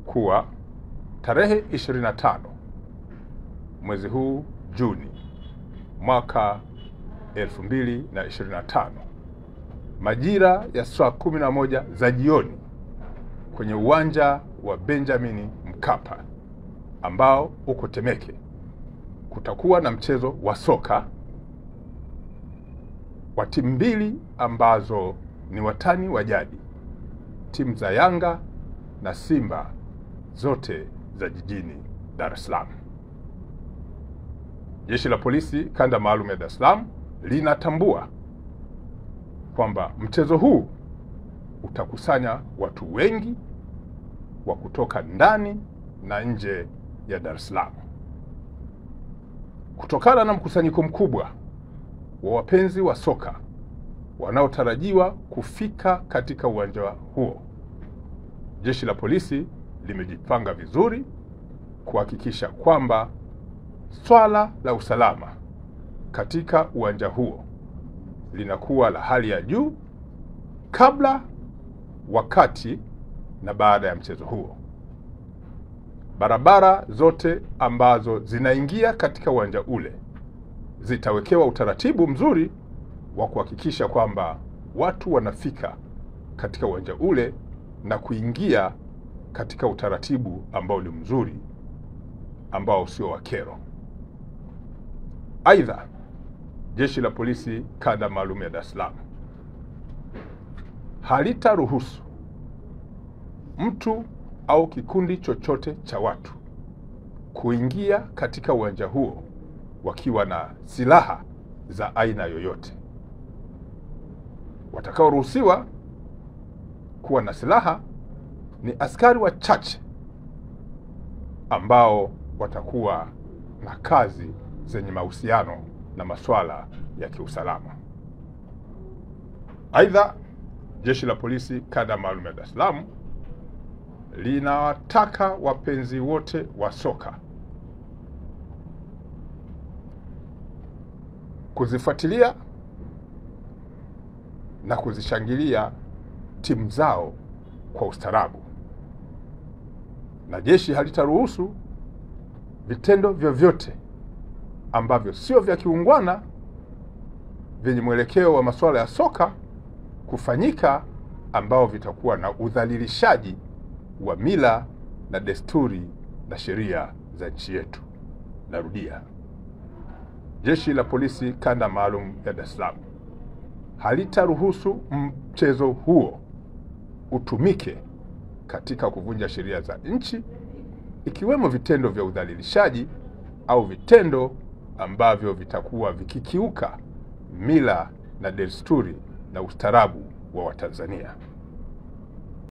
kuwa tarehe 25 mwezi huu Juni mwaka 2025 majira ya saa 11 za jioni kwenye uwanja wa Benjamin Mkapa ambao uko Temeke kutakuwa na mchezo wa soka wa timu mbili ambazo ni watani wa jadi, timu za Yanga na Simba, zote za jijini Dar es Salaam. Jeshi la Polisi Kanda Maalum ya Dar es Salaam linatambua kwamba mchezo huu utakusanya watu wengi wa kutoka ndani na nje ya Dar es Salaam. Kutokana na mkusanyiko mkubwa wa wapenzi wa soka wanaotarajiwa kufika katika uwanja huo, Jeshi la Polisi limejipanga vizuri kuhakikisha kwamba swala la usalama katika uwanja huo linakuwa la hali ya juu kabla, wakati na baada ya mchezo huo. Barabara zote ambazo zinaingia katika uwanja ule zitawekewa utaratibu mzuri wa kuhakikisha kwamba watu wanafika katika uwanja ule na kuingia katika utaratibu ambao ni mzuri, ambao sio wa kero. Aidha, Jeshi la Polisi Kanda Maalum ya Dar es Salaam halitaruhusu mtu au kikundi chochote cha watu kuingia katika uwanja huo wakiwa na silaha za aina yoyote. Watakaoruhusiwa kuwa na silaha ni askari wachache ambao watakuwa na kazi zenye mahusiano na masuala ya kiusalama. Aidha, Jeshi la Polisi Kanda Maalum ya Dar es Salaam linawataka wapenzi wote wa soka kuzifuatilia na kuzishangilia timu zao kwa ustaarabu, na jeshi halitaruhusu vitendo vyovyote ambavyo sio vya kiungwana vyenye mwelekeo wa masuala ya soka kufanyika, ambao vitakuwa na udhalilishaji wa mila na desturi na sheria za nchi yetu. Narudia, Jeshi la Polisi Kanda Maalum ya Dar es Salaam halitaruhusu mchezo huo utumike katika kuvunja sheria za nchi, ikiwemo vitendo vya udhalilishaji au vitendo ambavyo vitakuwa vikikiuka mila na desturi na ustaarabu wa Watanzania.